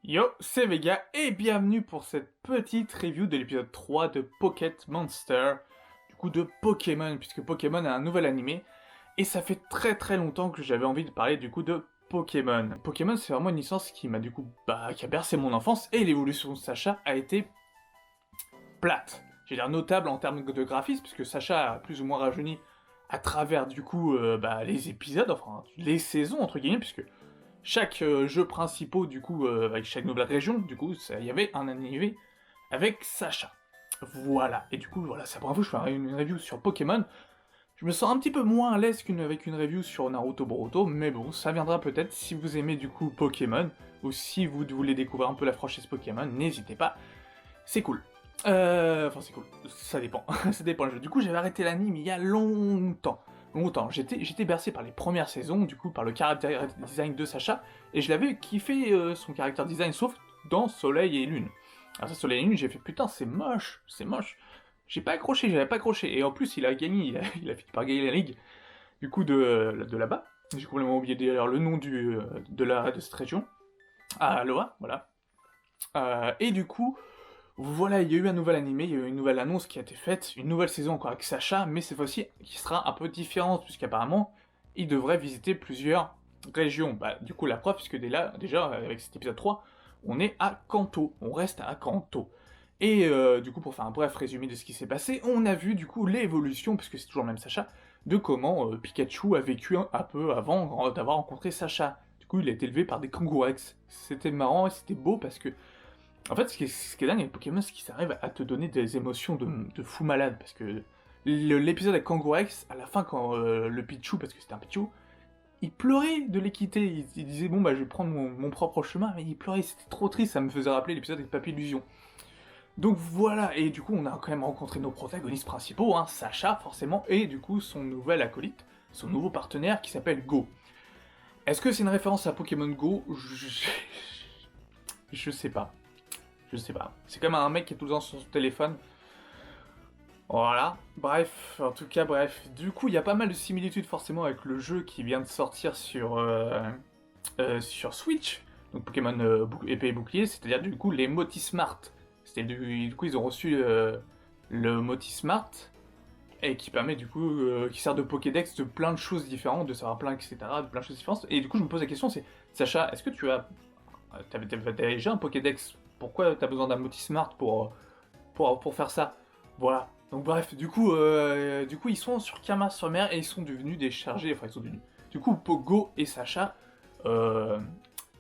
Yo, c'est Vega et bienvenue pour cette petite review de l'épisode 3 de Pocket Monster, du coup de Pokémon, puisque Pokémon a un nouvel animé, et ça fait très longtemps que j'avais envie de parler du coup de Pokémon. Pokémon c'est vraiment une licence qui m'a du coup, qui a bercé mon enfance, et l'évolution de Sacha a été plate. Je veux dire notable en termes de graphisme, puisque Sacha a plus ou moins rajeuni à travers du coup les épisodes, enfin les saisons entre guillemets, puisque chaque jeu principal, du coup, avec chaque nouvelle région, du coup, il y avait un animé avec Sacha. Voilà, et du coup, voilà, c'est la première fois que je fais une review sur Pokémon. Je me sens un petit peu moins à l'aise qu'avec une review sur Naruto Boruto, mais bon, ça viendra peut-être si vous aimez du coup Pokémon, ou si vous voulez découvrir un peu la franchise Pokémon, n'hésitez pas, c'est cool. Enfin c'est cool, ça dépend, ça dépend le jeu. Du coup j'avais arrêté l'anime il y a longtemps. J'étais bercé par les premières saisons, du coup par le caractère design de Sacha, et je l'avais kiffé son caractère design, sauf dans Soleil et Lune. Alors ça, Soleil et Lune, j'ai fait putain c'est moche, c'est moche. J'avais pas accroché, et en plus il a gagné, il a fini par gagner la ligue, du coup de là-bas. J'ai complètement oublié d'ailleurs le nom de cette région. À Aloha, voilà. Et du coup, voilà, il y a eu un nouvel animé, il y a eu une nouvelle annonce qui a été faite, une nouvelle saison encore avec Sacha, mais cette fois-ci qui sera un peu différente, puisqu'apparemment, il devrait visiter plusieurs régions. Bah, du coup, la preuve, puisque déjà, avec cet épisode 3, on est à Kanto, on reste à Kanto. Et du coup, pour faire un bref résumé de ce qui s'est passé, on a vu du coup l'évolution, puisque c'est toujours le même Sacha, de comment Pikachu a vécu un peu avant d'avoir rencontré Sacha. Du coup, il a été élevé par des Kangourex. C'était marrant et c'était beau parce que en fait, ce qui est dingue avec Pokémon, c'est qu'ils arrivent à te donner des émotions de fou malade, parce que l'épisode avec Kangourex, à la fin, quand le Pichu, parce que c'était un Pichu, il pleurait de les quitter, il disait bon bah je vais prendre mon propre chemin, mais il pleurait, c'était trop triste, ça me faisait rappeler l'épisode avec Papy Illusion. Donc voilà, et du coup on a quand même rencontré nos protagonistes principaux, hein, Sacha forcément, et du coup son nouvel acolyte, son nouveau partenaire qui s'appelle Go. Est-ce que c'est une référence à Pokémon Go? Je sais pas. Je sais pas. C'est comme un mec qui est tout le temps sur son téléphone. Voilà. Bref, en tout cas, bref. Du coup, il y a pas mal de similitudes forcément avec le jeu qui vient de sortir sur Switch. Donc Pokémon épée et bouclier, c'est-à-dire du coup les Motismart. Du coup, ils ont reçu le Motismart et qui permet du coup, qui sert de Pokédex de plein de choses différentes, de savoir plein, etc., de plein de choses différentes. Et du coup, je me pose la question, c'est Sacha, est-ce que t'avais déjà un Pokédex? Pourquoi t'as besoin d'un Motismart pour faire ça? Voilà. Donc bref, du coup ils sont sur Kama-sur-Mer et ils sont devenus des chargés, enfin ils sont devenus. Du coup, Pogo et Sacha euh,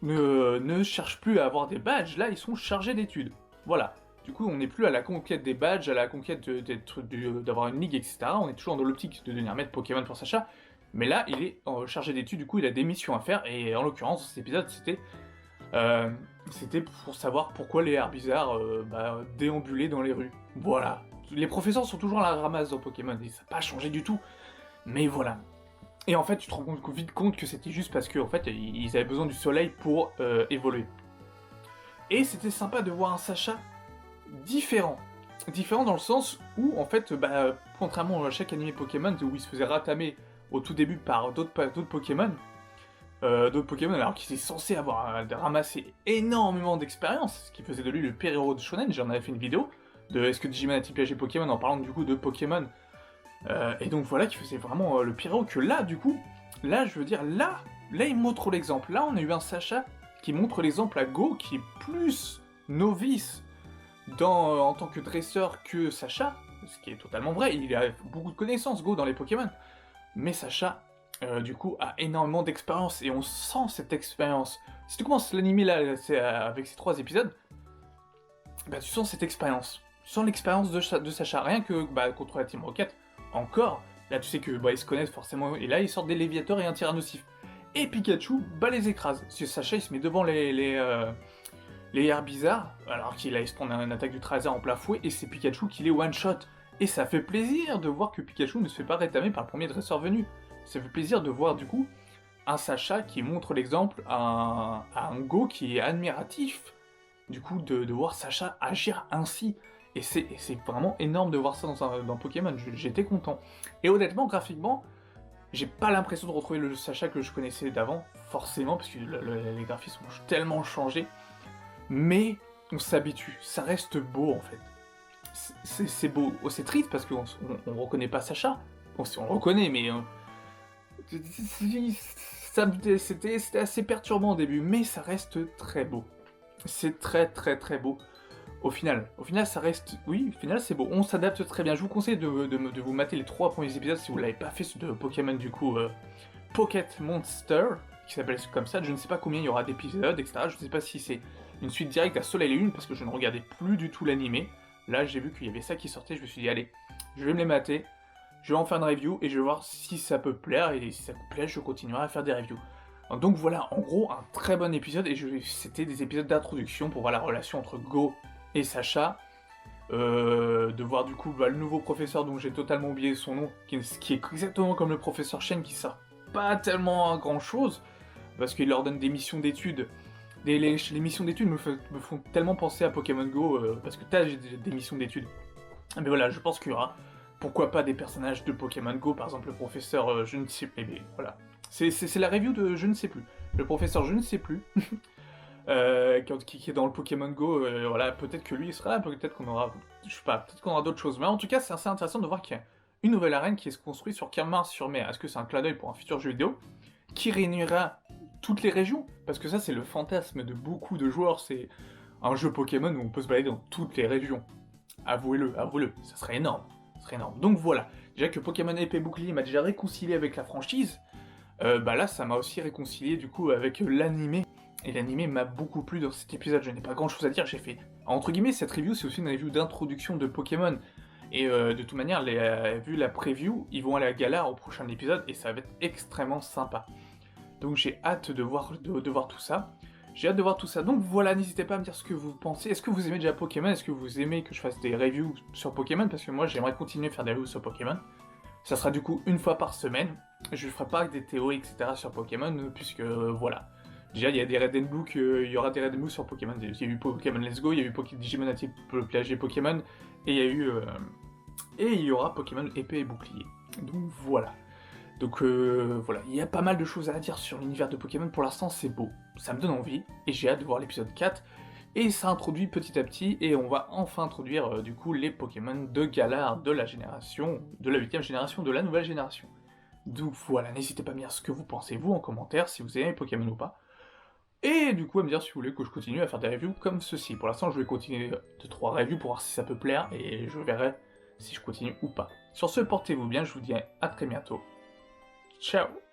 ne cherchent plus à avoir des badges, là ils sont chargés d'études. Voilà. Du coup, on n'est plus à la conquête des badges, à la conquête d'avoir une ligue, etc. On est toujours dans l'optique de devenir maître Pokémon pour Sacha. Mais là, il est chargé d'études, du coup il a des missions à faire, et en l'occurrence, cet épisode, euh, c'était pour savoir pourquoi les Herbizarres déambulaient dans les rues. Voilà. Les professeurs sont toujours à la ramasse dans Pokémon, et ça n'a pas changé du tout. Mais voilà. Et en fait, tu te rends vite compte que c'était juste parce que en fait, ils avaient besoin du soleil pour évoluer. Et c'était sympa de voir un Sacha différent. Différent dans le sens où, en fait, contrairement à chaque animé Pokémon, où il se faisait ratamer au tout début par d'autres Pokémon, alors qu'il est censé avoir ramassé énormément d'expérience, ce qui faisait de lui le pire héros de Shonen. J'en avais fait une vidéo de est-ce que Digimon a piégé Pokémon en parlant du coup de Pokémon. Et donc voilà, qui faisait vraiment le pire héros. Que là, du coup, là, je veux dire, là, il montre l'exemple. Là, on a eu un Sacha qui montre l'exemple à Go, qui est plus novice en tant que dresseur que Sacha, ce qui est totalement vrai. Il a beaucoup de connaissances, Go, dans les Pokémon. Mais Sacha, du coup, a énormément d'expérience, et on sent cette expérience. Si tu commences l'anime là, avec ces 3 épisodes, bah tu sens cette expérience. Tu sens l'expérience de Sacha, rien que contre la Team Rocket, encore, là tu sais que ils se connaissent forcément, et là ils sortent des Léviators et un Tyrannosif. Et Pikachu, les écrase. Sacha il se met devant les Herbizarres, alors qu'il allait se prendre une attaque du Trésor en plein fouet, et c'est Pikachu qui les one-shot. Et ça fait plaisir de voir que Pikachu ne se fait pas rétamer par le premier dresseur venu. Ça fait plaisir de voir du coup un Sacha qui montre l'exemple à un Go qui est admiratif, du coup de voir Sacha agir ainsi. Et c'est vraiment énorme de voir ça dans Pokémon, j'étais content. Et honnêtement, graphiquement, j'ai pas l'impression de retrouver le Sacha que je connaissais d'avant, forcément, parce que les graphismes ont tellement changé. mais on s'habitue, ça reste beau en fait. C'est beau, oh, c'est triste parce qu'on reconnaît pas Sacha, on le reconnaît mais c'était assez perturbant au début, mais ça reste très beau. C'est très très très beau. Au final, ça reste... Oui, au final, c'est beau. On s'adapte très bien. Je vous conseille de vous mater les 3 premiers épisodes si vous l'avez pas fait de Pokémon, du coup, Pocket Monster, qui s'appelle comme ça. Je ne sais pas combien il y aura d'épisodes, etc. Je ne sais pas si c'est une suite directe à Soleil et Lune, parce que je ne regardais plus du tout l'animé. Là, j'ai vu qu'il y avait ça qui sortait, je me suis dit, allez, je vais me les mater, je vais en faire une review, et je vais voir si ça peut plaire, et si ça me plaît, je continuerai à faire des reviews. Donc voilà, en gros, un très bon épisode, et c'était des épisodes d'introduction pour voir la relation entre Go et Sacha, de voir du coup le nouveau professeur dont j'ai totalement oublié son nom, qui est exactement comme le professeur Shen, qui sert pas tellement à grand chose, parce qu'il leur donne des missions d'études. Les missions d'études me font tellement penser à Pokémon Go, parce que t'as des missions d'études. Mais voilà, je pense qu'il y aura, pourquoi pas, des personnages de Pokémon Go, par exemple le professeur, je ne sais plus, mais voilà. C'est la review de je ne sais plus. Le professeur je ne sais plus, qui est dans le Pokémon Go, voilà, peut-être que lui il sera là, peut-être qu'on aura, je sais pas, peut-être qu'on aura d'autres choses. Mais en tout cas, c'est assez intéressant de voir qu'il y a une nouvelle arène qui se construit sur Kermar-sur-Mer. Est-ce que c'est un clin d'œil pour un futur jeu vidéo qui réunira toutes les régions? Parce que ça, c'est le fantasme de beaucoup de joueurs, c'est un jeu Pokémon où on peut se balader dans toutes les régions. Avouez-le, ça serait énorme. Ça serait énorme. Donc voilà, déjà que Pokémon Épée et Bouclier m'a déjà réconcilié avec la franchise, bah là, ça m'a aussi réconcilié du coup avec l'animé. Et l'animé m'a beaucoup plu dans cet épisode, je n'ai pas grand chose à dire, j'ai fait... Entre guillemets, cette review, c'est aussi une review d'introduction de Pokémon. Et de toute manière, vu la preview, ils vont aller à Galar au prochain épisode, et ça va être extrêmement sympa. Donc j'ai hâte de voir tout ça. J'ai hâte de voir tout ça. Donc voilà, n'hésitez pas à me dire ce que vous pensez. Est-ce que vous aimez déjà Pokémon? Est-ce que vous aimez que je fasse des reviews sur Pokémon? Parce que moi, j'aimerais continuer à faire des reviews sur Pokémon. Ça sera du coup une fois par semaine. Je ne ferai pas des théories, etc. sur Pokémon, puisque voilà. Déjà, il y a des Red and Blue, il y aura des Red and Blue sur Pokémon. Il y a eu Pokémon Let's Go, il y a eu Digimon Active PG Pokémon, et il y a eu... et il y aura Pokémon Épée et Bouclier. Donc voilà. Donc voilà, il y a pas mal de choses à dire sur l'univers de Pokémon. Pour l'instant, c'est beau. Ça me donne envie, et j'ai hâte de voir l'épisode 4. Et ça introduit petit à petit, et on va enfin introduire du coup les Pokémon de Galar de la génération, de la 8ème génération, de la nouvelle génération. Donc voilà, n'hésitez pas à me dire ce que vous pensez, vous, en commentaire, si vous aimez Pokémon ou pas. Et du coup, à me dire si vous voulez que je continue à faire des reviews comme ceci. Pour l'instant, je vais continuer de 3 reviews pour voir si ça peut plaire, et je verrai si je continue ou pas. Sur ce, portez-vous bien, je vous dis à très bientôt. Ciao!